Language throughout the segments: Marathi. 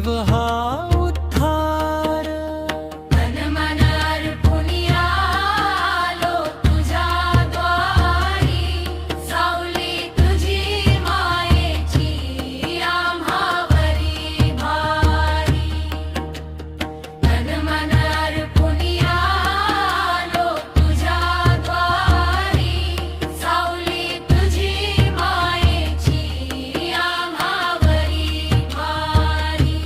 जीव हा उद्धार। तन मन अर्पून आलो तुझ्या द्वारी, सावली तुझी मायेची आम्हावरी भारी। तन मन अर्पून आलो तुझ्या द्वारी, सावली तुझी मायेची आम्हावरी भारी।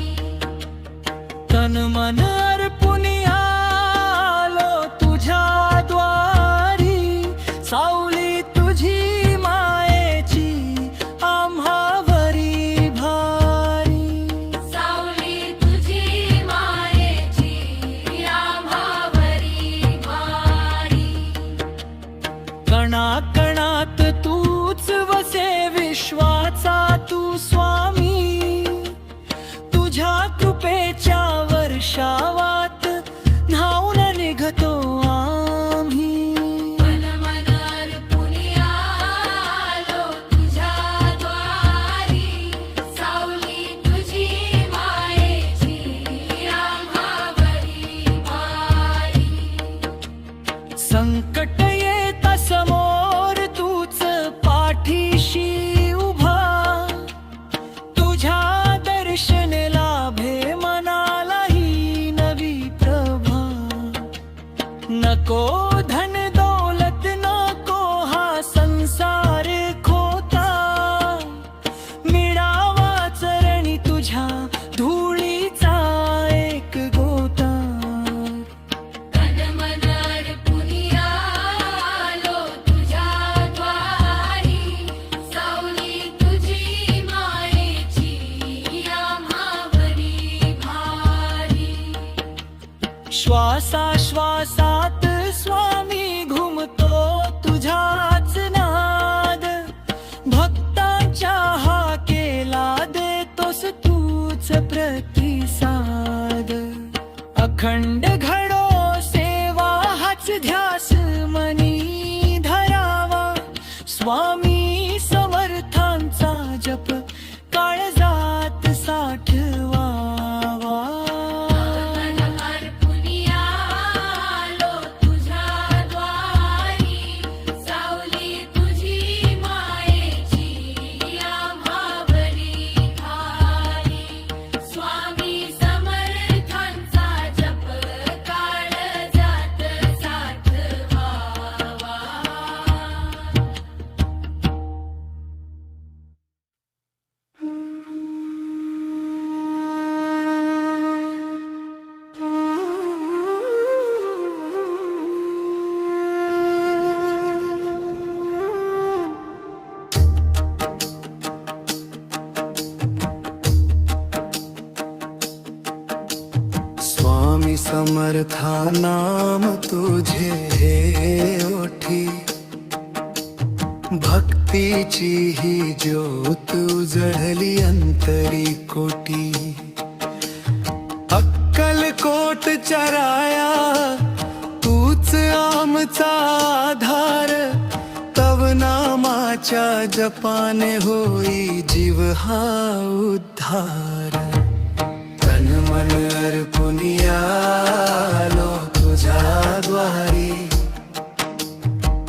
तन मन अर्पून आलो तुझ्या द्वारी, सावली तुझी मायेची आम्हावरी भारी। सावली तुझी मायेची आम्हावरी भारी। कणाकणात तूच वसे विश्वाचा तू स्वामी, तुझ्या कृपेच्या वर्षावात न्हाऊन निघतो आम्ही। तन मन अर्पून आलो तुझ्या द्वारी, सावली तुझी मायेची आम्हावरी भारी। संकट येता समोर तूच पाठीशी उभा, तुझ्या दर्शन लाभे मनाला ही नवी प्रभा। नको धन दौलत नको हा संसार खोता, मिळावा चरणी तुझ्या धुळीचा एक गोता। तन मन अर्पून आलो तुझ्या द्वारी, सावली तुझी मायेची आम्हावरी भारी। श्वासाश्वासात स्वामी घुमतो तुझाच नाद, भक्तांच्या हाकेला देतोस तूच प्रतिसाद। अखंड घडो सेवा हाच ध्यास मनी धरावा, स्वामी समर्थांचा जप काळजात साठवावा। तन अर्पून आलो तुझ्या द्वारी, सावली तुझी मायेची आम्हावरी भारी। स्वामी समर्थांचा जप काळजात साठवावा। स्वामी समर्था नाम तुझे हे ओठी, भक्तीची ही ज्योत उजळली अंतरी कोटी। अक्कलकोट चराया तूच आमचा आधार, तव नामाच्या जपाने होई जीव हा उद्धार। तन मन अर्पून आलो तुझ्या द्वारी,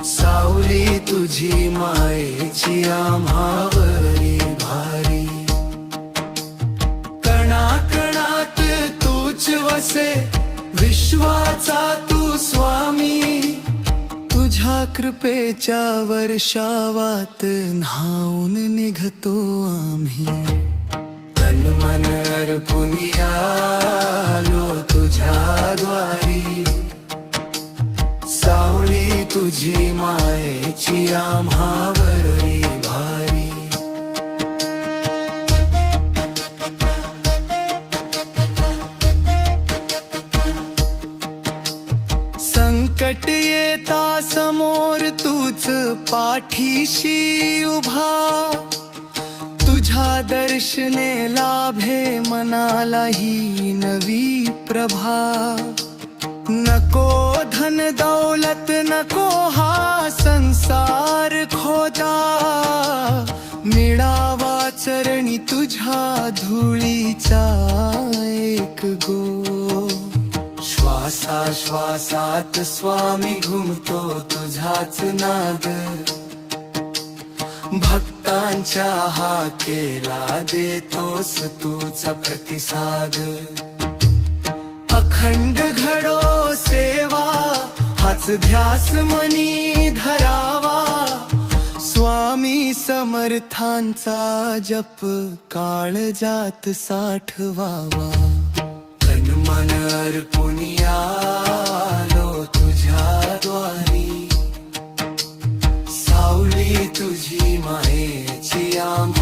सावली तुझी मायेची आम्हावरी भारी। कणाकणात तूच वसे विश्वाचा तू स्वामी, तुझ्या कृपेच्या वर्षावात न्हाऊन निघतो आम्ही। तन मन अर्पून आलो तुझ्या द्वारी, सावली तुझी मायेची आम्हावरी भारी। संकट येता समोर तूच पाठीशी उभा, तुझ्या दर्शने लाभे मनाला ही नवी प्रभा। नको धन दौलत नको हा संसार खोदा, मिळावा चरणी तुझ्या धुळीचा एक गो श्वासात स्वामी घुमतो तुझाच नाद भक्तांच्या हाकेला देतोस तूचा प्रतिसाद अखंड घडो सेवा हाच ध्यास मनी धरावा स्वामी समर्थांचा जप काळजात साठवावा तन मन अर्पून आलो तुझ्या द्वारी सावली तुझी मायेची आम्हा